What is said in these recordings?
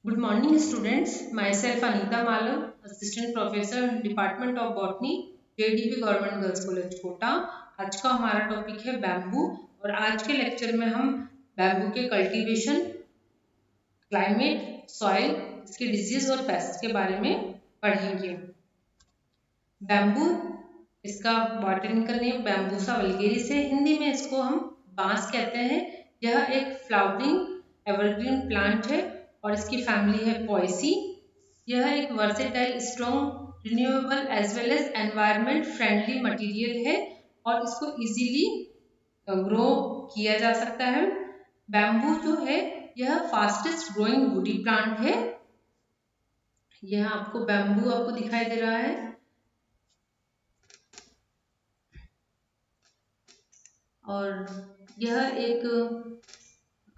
Good morning, students. Myself Anita Malam, Assistant Professor, Department of Botany, JDB government girls college Kota. आज का हमारा topic है bamboo और आज के लेक्चर में हम बैम्बू के कल्टीवेशन, क्लाइमेट, सॉइल, इसके डिजीज और पेस्ट के बारे में पढ़ेंगे। बैम्बू, इसका बॉटनिकल नेम बैम्बूसा वल्गेरिस है। हिंदी में इसको हम बांस कहते हैं। यह एक फ्लावरिंग एवरग्रीन प्लांट है और इसकी फैमिली है पॉयसी। यह एक versatile, strong, renewable as well as environment friendly material है और इसको इजीली ग्रो किया जा सकता है। बैम्बू जो है यह फास्टेस्ट ग्रोइंग वुडी प्लांट है। यह आपको बैम्बू आपको दिखाई दे रहा है और यह एक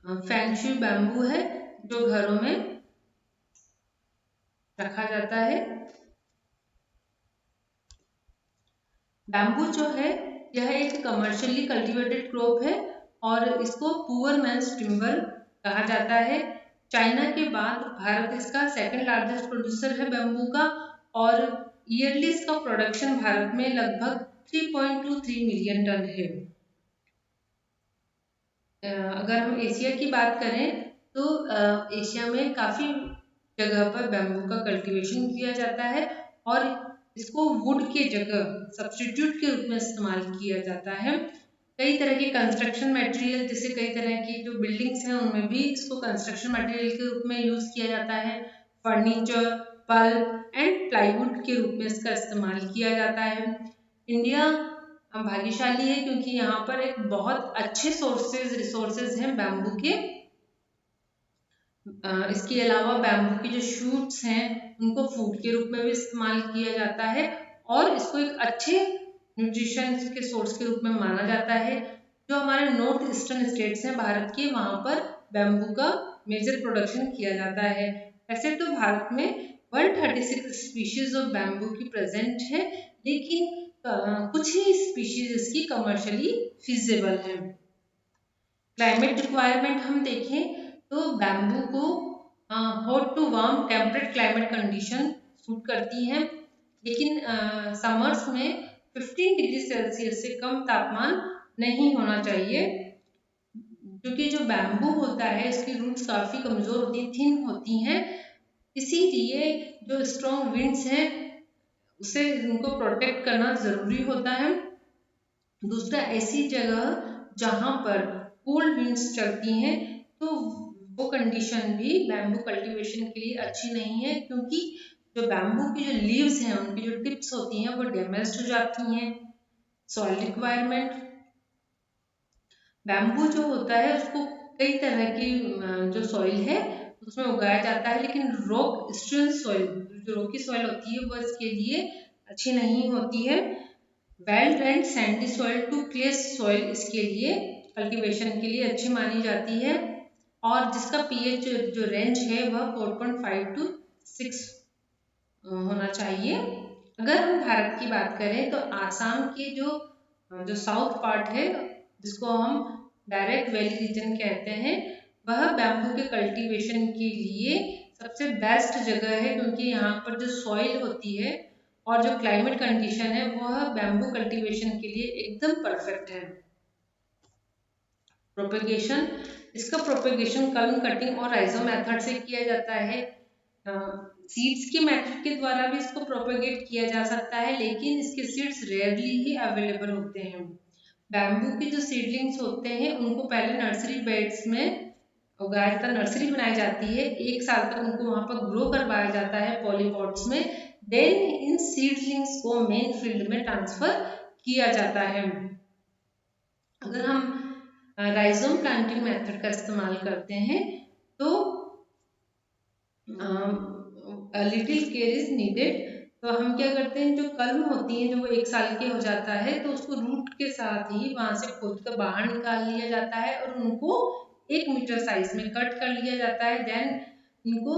फैंसी बैम्बू है जो घरों में रखा जाता है। बैम्बू जो है यह एक कमर्शियली कल्टीवेटेड क्रॉप है और इसको पुअर मैन्स टिम्बर कहा जाता है। चाइना के बाद भारत इसका सेकंड लार्जेस्ट प्रोड्यूसर है बैम्बू का और ईयरली इसका प्रोडक्शन भारत में लगभग 3.23 मिलियन टन है। अगर हम एशिया की बात करें तो एशिया में काफ़ी जगह पर बैम्बू का कल्टीवेशन किया जाता है और इसको वुड के जगह सब्स्टिट्यूट के रूप में इस्तेमाल किया जाता है। कई तरह के कंस्ट्रक्शन मटेरियल, जैसे कई तरह की जो बिल्डिंग्स हैं उनमें भी इसको कंस्ट्रक्शन मटेरियल के रूप में यूज़ किया जाता है। फर्नीचर, पल्प एंड प्लाईवुड के रूप में इसका इस्तेमाल किया जाता है। इंडिया भाग्यशाली है क्योंकि यहाँ पर एक बहुत अच्छे रिसोर्सेज हैं बैम्बू के। इसके अलावा बैम्बू की जो शूट्स हैं उनको फूड के रूप में भी इस्तेमाल किया जाता है और इसको एक अच्छे न्यूट्रिशन के सोर्स के रूप में माना जाता है। जो हमारे नॉर्थ ईस्टर्न स्टेट्स हैं भारत के, वहाँ पर बैम्बू का मेजर प्रोडक्शन किया जाता है। ऐसे तो भारत में 136 स्पीशीज ऑफ बैम्बू की प्रेजेंट है, लेकिन कुछ ही स्पीशीज इसकी कमर्शियली फिजिबल है। क्लाइमेट रिक्वायरमेंट हम देखें तो बैम्बू को hot to warm temperate climate condition suit करती हैं, लेकिन समर्स में 15 डिग्री सेल्सियस से कम तापमान नहीं होना चाहिए, क्योंकि जो बैम्बू होता है इसकी रूट्स काफ़ी कमज़ोर होती हैं, थिन होती हैं। इसीलिए जो स्ट्रॉन्ग विंड्स हैं उसे उनको प्रोटेक्ट करना ज़रूरी होता है। दूसरा, ऐसी जगह जहाँ पर कोल्ड विंड्स चलती हैं तो वो कंडीशन भी बैम्बू कल्टीवेशन के लिए अच्छी नहीं है, क्योंकि जो बैम्बू की जो लीव्स हैं उनकी जो टिप्स होती हैं वो डैमेज हो जाती हैं। सॉइल रिक्वायरमेंट, बैम्बू जो होता है उसको कई तरह की जो सॉइल है उसमें उगाया जाता है, लेकिन रॉक स्ट्रियल सॉइल, जो रॉकी सॉइल होती है वो इसके लिए अच्छी नहीं होती है। Well drained sandy soil to clay soil इसके लिए कल्टीवेशन के लिए अच्छी मानी जाती है और जिसका पीएच जो रेंज है वह 4.5 to 6 होना चाहिए। अगर हम भारत की बात करें तो आसाम के जो साउथ पार्ट है जिसको हम डायरेक्ट वैली रीजन कहते हैं, वह बैम्बू के कल्टीवेशन के लिए सबसे बेस्ट जगह है, क्योंकि यहाँ पर जो सॉइल होती है और जो क्लाइमेट कंडीशन है वह बैम्बू कल्टीवेशन के लिए एकदम परफेक्ट है। प्रोपेगेशन, इसका प्रोपेगेशन कलम कटिंग और राइजो मेथड से किया जाता है। सीड्स के मेथड के द्वारा भी इसको प्रोपेगेट किया जा सकता है, लेकिन इसके सीड्स रेयरली ही अवेलेबल होते हैं। बैम्बू के जो सीडलिंग्स होते हैं उनको पहले नर्सरी बेड्स में उगाया जाता है, नर्सरी बनाई जाती है, 1 साल तक उनको वहाँ पर ग्रो करवाया जाता है पॉलीपॉट्स में। देन इन सीडलिंग्स को मेन फील्ड में ट्रांसफर किया जाता है। अगर हम राइजोम प्लांटिंग मेथड का इस्तेमाल करते हैं तो लिटिल केयर इज नीडेड। तो हम क्या करते हैं, जो कलम होती हैं जो वो 1 साल के हो जाता है तो उसको रूट के साथ ही वहां से खोद कर बाहर निकाल लिया जाता है और उनको 1 मीटर साइज में कट कर लिया जाता है। देन इनको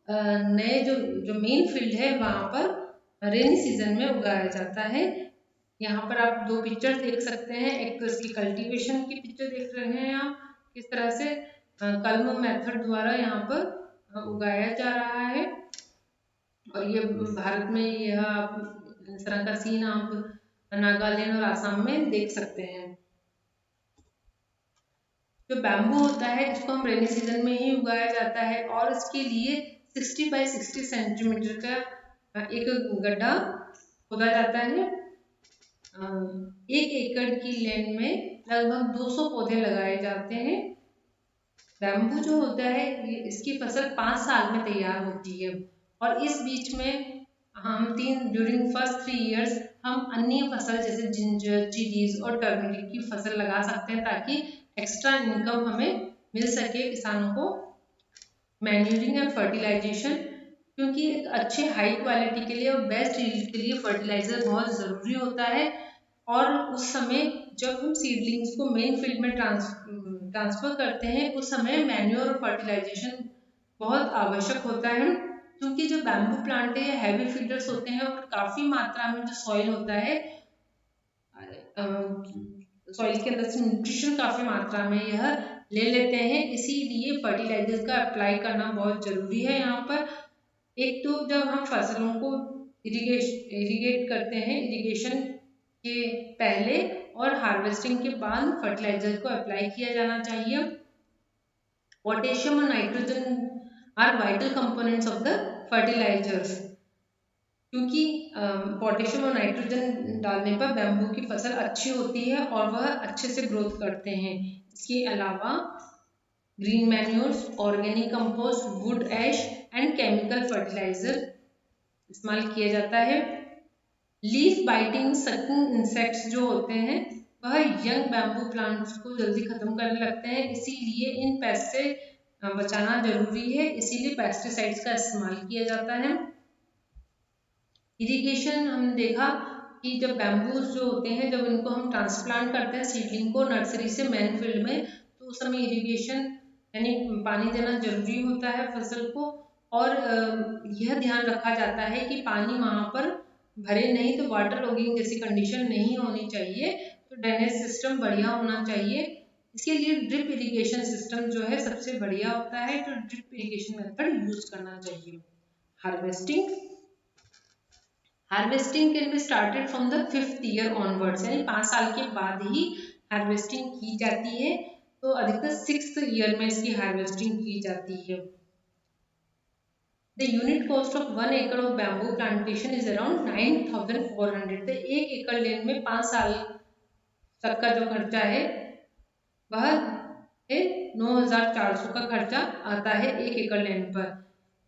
नए जो मेन फील्ड है वहां पर रेनी सीजन में उगाया जाता है। यहाँ पर आप 2 पिक्चर देख सकते हैं, एक तो इसकी कल्टीवेशन की पिक्चर देख रहे हैं आप, किस तरह से कलम मेथड द्वारा यहाँ पर उगाया जा रहा है। और ये भारत में यह इस तरह का सीन आप नागालैंड और आसाम में देख सकते हैं। जो बैम्बू होता है इसको हम रेनी सीजन में ही उगाया जाता है और इसके लिए 60 बाई 60 सेंटीमीटर का एक गड्ढा खोदा जाता है। 1 एकड़ की लैंड में लगभग 200 पौधे लगाए जाते हैं। बैम्बू जो होता है इसकी फसल 5 साल में तैयार होती है और इस बीच में हम ड्यूरिंग फर्स्ट 3 इयर्स हम अन्य फसल जैसे जिंजर, चिलीज और टर्मरिक की फसल लगा सकते हैं ताकि एक्स्ट्रा इनकम हमें मिल सके किसानों को। मैन्यूरिंग एंड फर्टिलाइजेशन, क्योंकि एक अच्छे हाई क्वालिटी के लिए और बेस्ट यील्ड के लिए फर्टिलाइजर बहुत ज़रूरी होता है। और उस समय जब हम सीडलिंग्स को मेन फील्ड में ट्रांसफर करते हैं उस समय मैन्योर और फर्टिलाइजेशन बहुत आवश्यक होता है, क्योंकि जो बैम्बू प्लांट है हैवी फीडर्स होते हैं और काफ़ी मात्रा में जो सॉइल होता है सॉइल के अंदर से न्यूट्रिशन काफ़ी मात्रा में यह ले लेते हैं, इसीलिए फर्टिलाइजर का अप्लाई करना बहुत ज़रूरी है। यहाँ पर एक तो जब हम फसलों को इरिगेट करते हैं, इरिगेशन के पहले और हार्वेस्टिंग के बाद फर्टिलाइजर को अप्लाई किया जाना चाहिए। पोटेशियम और nitrogen are vital components of the fertilizers, क्योंकि पोटेशियम और नाइट्रोजन डालने पर बैम्बू की फसल अच्छी होती है और वह अच्छे से ग्रोथ करते हैं। इसके अलावा green manures, organic compost, wood ash and chemical fertilizer इस्तेमाल किया जाता है। लीफ बाइटिंग सकिंग इंसेक्ट्स जो होते हैं वह यंग बैम्बू प्लांट्स को जल्दी खत्म करने लगते हैं, इसीलिए इन पेस्ट से बचाना जरूरी है, इसीलिए पेस्टिसाइड्स का इस्तेमाल किया जाता है। इरिगेशन हमने देखा कि जब बैम्बूज जो होते हैं जब इनको हम ट्रांसप्लांट करते हैं सीडलिंग को नर्सरी से मेन फील्ड में, तो उस समय इरिगेशन यानी पानी देना जरूरी होता है फसल को। और यह ध्यान रखा जाता है कि पानी वहाँ पर भरे नहीं, तो वाटर लॉगिंग जैसी कंडीशन नहीं होनी चाहिए, तो ड्रेनेज सिस्टम बढ़िया होना चाहिए। इसके लिए ड्रिप इरिगेशन सिस्टम जो है सबसे बढ़िया होता है, तो ड्रिप इरिगेशन मेथड यूज करना चाहिए। Harvesting can be started from the 5th year onwards, यानी 5 साल के बाद ही हार्वेस्टिंग की जाती है, तो अधिकतर 6th ईयर में इसकी हार्वेस्टिंग की जाती है। द यूनिट कॉस्ट ऑफ 1 एकड़ of bamboo plantation is around 9400। तो 1 एकड़ लैंड में 5 साल तक का जो खर्चा है वह है 9400 का खर्चा आता है 1 एकड़ लैंड पर।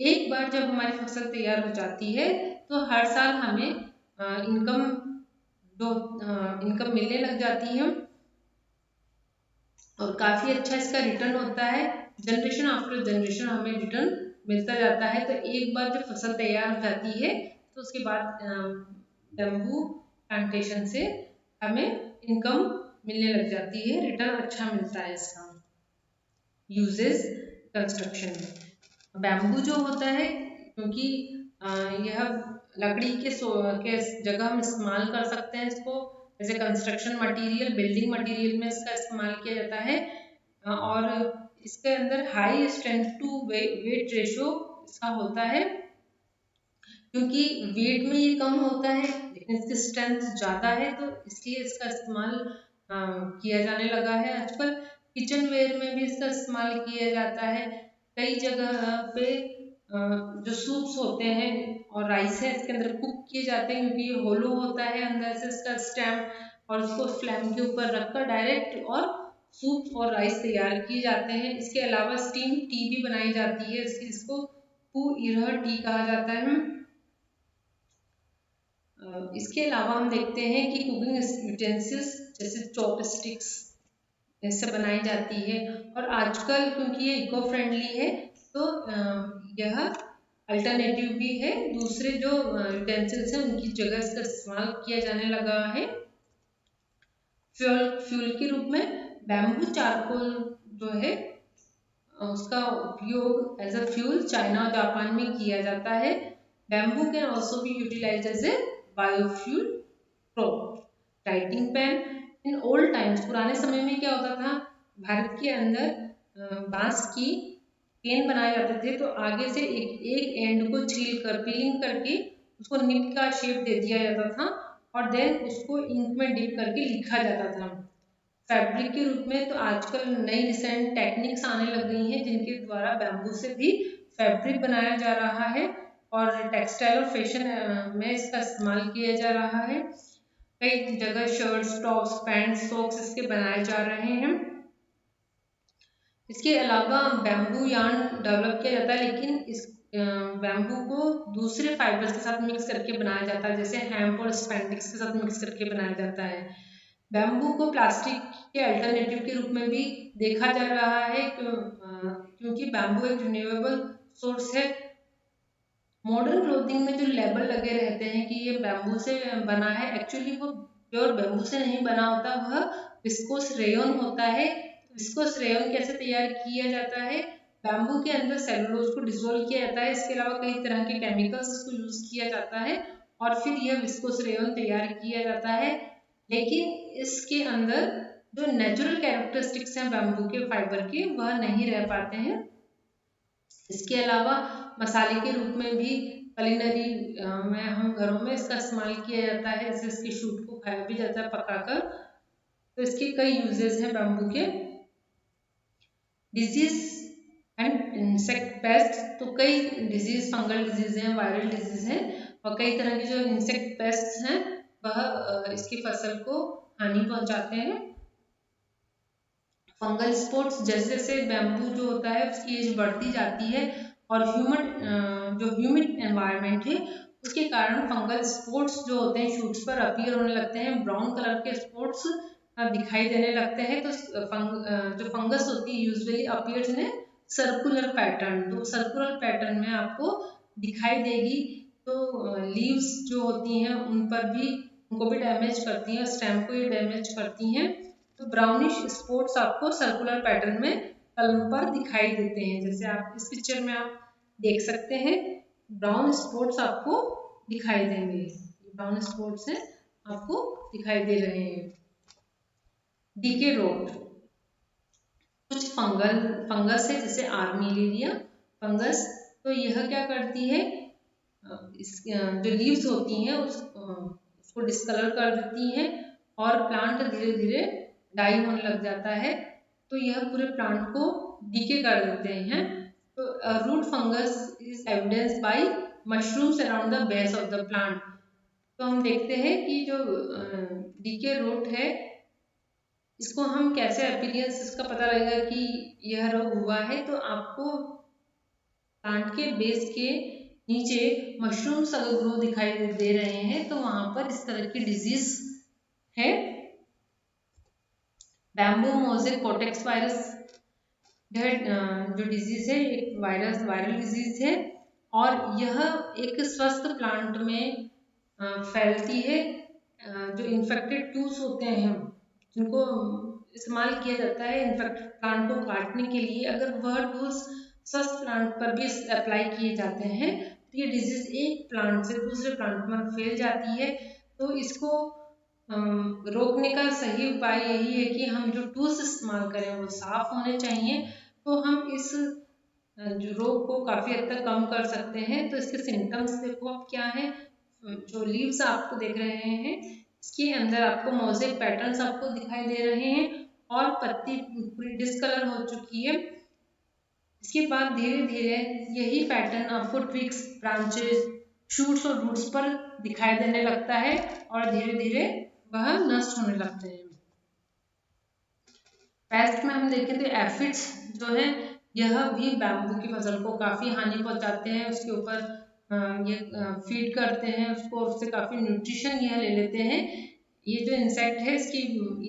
एक बार जब हमारी फसल तैयार हो जाती है तो हर साल हमें इनकम मिलने लग जाती है और काफ़ी अच्छा इसका रिटर्न होता है। जनरेशन आफ्टर जनरेशन हमें रिटर्न मिलता जाता है। तो एक बार जब फसल तैयार हो जाती है तो उसके बाद बैम्बू प्लांटेशन से हमें इनकम मिलने लग जाती है, रिटर्न अच्छा मिलता है इसका। यूजेस कंस्ट्रक्शन में बैम्बू जो होता है, क्योंकि यह लकड़ी के जगह हम इस्तेमाल कर सकते हैं इसको, जैसे कंस्ट्रक्शन मटेरियल, बिल्डिंग मटेरियल में इसका इस्तेमाल किया जाता है और इसके अंदर high strength to weight ratio इसका होता है, क्योंकि वेट में ये कम होता है लेकिन इसकी स्ट्रेंथ ज़्यादा है, तो इसलिए इसका इस्तेमाल किया जाने लगा है आजकल। किचन वेयर में भी इसका इस्तेमाल किया जाता है। कई जगह पे जो सूप्स होते हैं और राइस है इसके अंदर कुक किए जाते हैं, क्योंकि ये होलो होता है अंदर से इसका स्टेम, और उसको फ्लेम के ऊपर रखकर डायरेक्ट और सूप और राइस तैयार किए जाते हैं। इसके अलावा स्टीम टी भी बनाई जाती है, इसको पू इरह टी कहा जाता है। इसके अलावा हम देखते हैं कि कुकिंग यूटेंसिल्स जैसे चॉपस्टिक्स इससे बनाई जाती है, और आजकल क्योंकि ये इको फ्रेंडली है तो यह अल्टरनेटिव भी है, दूसरे जो यूटेंसिल्स हैं उनकी जगह इसका इस्तेमाल किया जाने लगा है। फ्यूल के रूप में बैम्बू चारकोल जो है उसका उपयोग एज अ फ्यूल चाइना और जापान में किया जाता है। Bamboo can also be utilized as a biofuel crop. Writing pen in old times, पुराने समय में क्या होता था, भारत के अंदर बांस की केन बनाए जाते थे तो आगे से एक एंड को छील कर पीलिंग करके उसको निब का शेप दे दिया जाता था और देन उसको इंक में डिप करके लिखा जाता था। फैब्रिक के रूप में तो आजकल नई रिसेंट टेक्निक्स आने लग गई हैं जिनके द्वारा बैम्बू से भी फैब्रिक बनाया जा रहा है और टेक्सटाइल और फैशन में इसका इस्तेमाल किया जा रहा है। कई जगह शर्ट्स, टॉप्स, पैंट्स, सॉक्स इसके बनाए जा रहे हैं। इसके अलावा बैम्बू यार्न डेवलप किया जाता है, लेकिन इस बैम्बू को दूसरे फाइबर्स के साथ मिक्स करके बनाया जाता है, जैसे हेम्प और स्पैंडिक्स के साथ मिक्स करके बनाया जाता है। बैम्बू को प्लास्टिक के अल्टरनेटिव के रूप में भी देखा जा रहा है क्योंकि बैम्बू एक रिन्यूएबल सोर्स है। मॉडर्न क्लोथिंग में जो लेबल लगे रहते हैं कि ये बैम्बू से बना है, एक्चुअली वो प्योर बैम्बू से नहीं बना होता, वह विस्कोस रेयन होता है। विस्कोस रेयन कैसे तैयार किया जाता है? बैम्बू के अंदर सेलुलोज को डिसोल्व किया जाता है, इसके अलावा कई तरह के केमिकल्स इसको यूज किया जाता है और फिर यह विस्कोस रेयन तैयार किया जाता है। लेकिन इसके अंदर जो नेचुरल कैरेक्टरिस्टिक्स हैं बैम्बू के फाइबर के, वह नहीं रह पाते हैं। इसके अलावा मसाले के रूप में भी कलिनरी में हम घरों में इसका इस्तेमाल किया जाता है, जैसे इसकी शूट को खाया भी जाता है पकाकर। तो इसके कई यूजेस हैं बैम्बू के। डिजीज एंड इंसेक्ट पेस्ट, तो कई डिजीज, फंगल डिजीज हैं, वायरल डिजीज हैं और कई तरह के जो इंसेक्ट पेस्ट हैं वह इसकी फसल को हानि पहुंचाते हैं। फंगल स्पोर्ट्स, जैसे जैसे बैम्बू जो होता है उसकी एज बढ़ती जाती है और ह्यूमिड एनवायरनमेंट है उसके कारण फंगल स्पोर्ट्स जो होते हैं शूट्स पर अपीयर होने लगते हैं, ब्राउन कलर के स्पोर्ट्स दिखाई देने लगते हैं। तो जो फंगस होती है usually appears in circular pattern, तो सर्कुलर पैटर्न में आपको दिखाई देगी। तो लीव्स जो होती हैं उन पर भी, उनको भी डैमेज करती हैं, स्टेम को भी डैमेज करती हैं। तो ब्राउनिश स्पॉट्स आपको सर्कुलर पैटर्न में कलम पर दिखाई देते हैं, जैसे आप इस पिक्चर में आप देख सकते हैं ब्राउन स्पॉट्स आपको दिखाई देंगे। ब्राउन स्पॉट्स हैं आपको दिखाई दे रहे हैं। डीके रोट, कुछ फंगस है जैसे आर्मिलेरिया फंगस, तो यह क्या करती है, इस जो लीव्स होती हैं उसको डिस्कलर कर देती हैं और प्लांट धीरे धीरे डाई होने लग जाता है। तो यह पूरे प्लांट को डीके कर देते हैं। तो root fungus is evidence by mushrooms around the base of the plant. तो हम देखते हैं कि जो डीके रूट है इसको हम कैसे अपीयरेंस इसका पता लगेगा कि यह रोग हुआ है। तो आपको प्लांट के बेस के नीचे मशरूम्स अगर ग्रो दिखाई दे रहे हैं तो वहां पर इस तरह की डिजीज है। बैम्बू मोज़ेक पोटेक्स वायरस जो डिजीज है एक वायरल डिजीज है और यह एक स्वस्थ प्लांट में फैलती है। जो इन्फेक्टेड टूल्स होते हैं जिनको इस्तेमाल किया जाता है इन्फेक्टेड प्लांट को काटने के लिए, अगर वह टूल्स स्वस्थ प्लांट पर भी अप्लाई किए जाते हैं तो ये डिजीज एक प्लांट से दूसरे प्लांट में फैल जाती है। तो इसको रोकने का सही उपाय यही है कि हम जो टूल्स इस्तेमाल करें वो साफ होने चाहिए। तो हम इस जो रोग को काफ़ी हद तक कम कर सकते हैं। तो इसके सिम्टम्स देखो आप क्या है, जो लीव्स आपको देख रहे हैं इसके अंदर आपको मोज़ेक पैटर्न्स आपको दिखाई दे रहे हैं और पत्ती पूरी डिस्कलर हो चुकी है। इसके बाद धीरे धीरे यही पैटर्न आपको ट्विग्स, ब्रांचेस, शूट्स और रूट्स पर दिखाई देने लगता है और धीरे धीरे वह नष्ट होने लगते हैं। पेस्ट में हम देखें तो एफिड्स जो है यह भी बैम्बू की फसल को काफ़ी हानि पहुंचाते हैं। उसके ऊपर ये फीड करते हैं उसको, उससे काफ़ी न्यूट्रिशन यह ले लेते हैं। ये जो इंसेक्ट है इसकी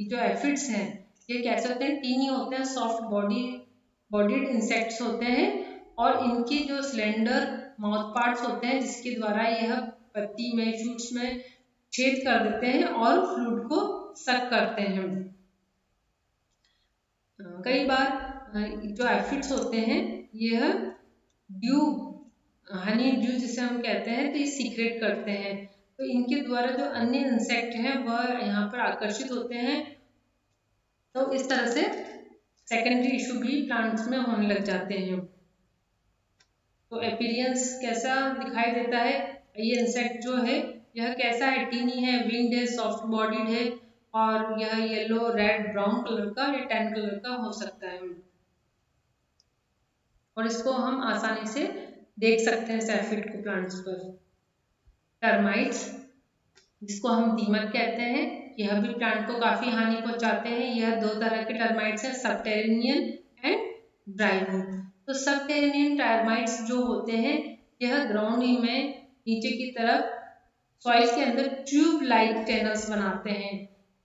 जो एफिड्स हैं ये कैसे होते हैं, टीनी होते हैं, सॉफ्ट बॉडीड इंसेक्ट्स होते हैं और इनकी जो स्लेंडर माउथ पार्ट्स होते हैं जिसके द्वारा यह पत्ती में, शूट्स में छेद कर देते हैं और फ्लूइड को सक करते हैं। कई बार जो एफिड्स होते हैं यह ड्यू, हनी ड्यू जिसे हम कहते हैं, तो ये सीक्रेट करते हैं। तो इनके द्वारा जो अन्य इंसेक्ट हैं वह यहाँ पर आकर्षित होते हैं। तो इस तरह से सेकेंडरी इशू भी प्लांट्स में होने लग जाते हैं। तो अपीयरेंस कैसा दिखाई देता है, ये इंसेक्ट जो है यह कैसा है, टीनी है, विंग्ड है, सॉफ्ट बॉडीड है और यह येलो, रेड, ब्राउन कलर का या टैन कलर का हो सकता है और इसको हम आसानी से देख सकते हैं सैफिड को प्लांट्स पर। टर्माइट्स जिसको हम दीमक कहते हैं, यह भी प्लांट को काफी हानि पहुंचाते हैं। यह दो तरह के टर्माइट्स हैं, सबटेरेनियन एंड ड्राईवुड। तो सबटेरेनियन टर्माइट्स जो होते हैं यह ग्राउंड में नीचे की तरफ सॉइल के अंदर ट्यूब लाइक चैनल्स बनाते हैं।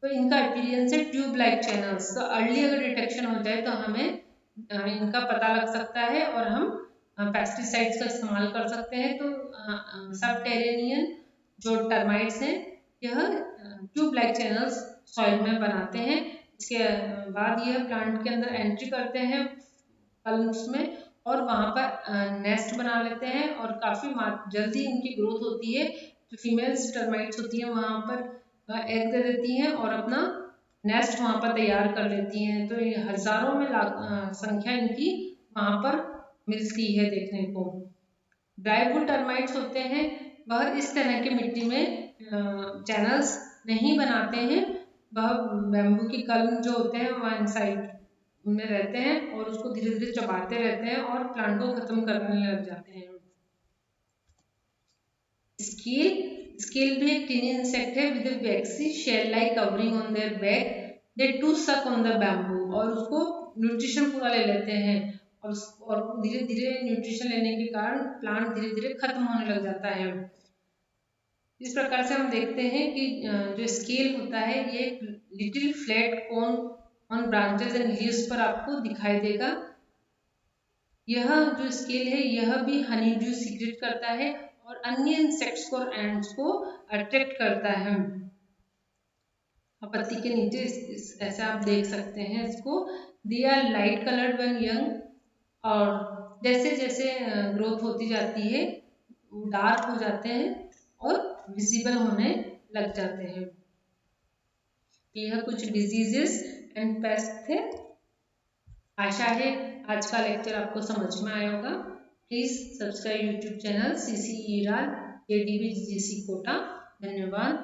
तो इनका अपीयरेंस है ट्यूब लाइक चैनल्स। तो अर्ली अगर डिटेक्शन हो जाए तो हमें इनका पता लग सकता है और हम पेस्टिसाइड्स का इस्तेमाल कर सकते हैं। तो सबटेरेनियन जो टर्माइट्स हैं यह ट्यूब लाइक चैनल्स सॉइल में बनाते हैं। इसके बाद यह प्लांट के अंदर एंट्री करते हैं कलम्स में और वहाँ पर नेस्ट बना लेते हैं और काफ़ी जल्दी इनकी ग्रोथ होती है। जो फीमेल्स टर्माइट्स होती हैं वहाँ पर एग दे देती हैं और अपना नेस्ट वहाँ पर तैयार कर लेती हैं। तो ये हजारों में संख्या इनकी वहाँ पर मिलती है देखने को। ड्राईवुड टर्माइट्स होते हैं वह इस तरह की मिट्टी में चैनल्स नहीं बनाते हैं, वह बैम्बू की कलम जो होते हैं वह इनसाइड में रहते हैं और उसको धीरे धीरे चबाते रहते हैं और प्लांट को खत्म करने लग जाते हैं। स्केल भी एक टीनी इंसेक्ट है with waxy shell like covering on their back, they to suck on the bamboo, और उसको न्यूट्रिशन पूरा ले लेते हैं और धीरे धीरे न्यूट्रिशन लेने के कारण प्लांट धीरे धीरे खत्म होने लग जाता है। इस प्रकार से हम देखते हैं कि जो स्केल होता है ये little flat cone on branches and leaves पर आपको दिखाई देगा। यह जो स्केल है यह भी हनी ड्यू सीक्रेट करता है और अन्य इंसेक्ट्स को और एंड्स को अट्रैक्ट करता है। पत्ती के नीचे ऐसे आप देख सकते हैं इसको। They are light coloured when young और जैसे जैसे ग्रोथ होती जाती है वो डार्क हो जाते हैं और विजिबल होने लग जाते हैं। यह कुछ डिजीजेस एंड पेस्ट थे। आशा है आज का लेक्चर आपको समझ में आया होगा। Please subscribe YouTube channel CC ERR ADB GC Kota. धन्यवाद।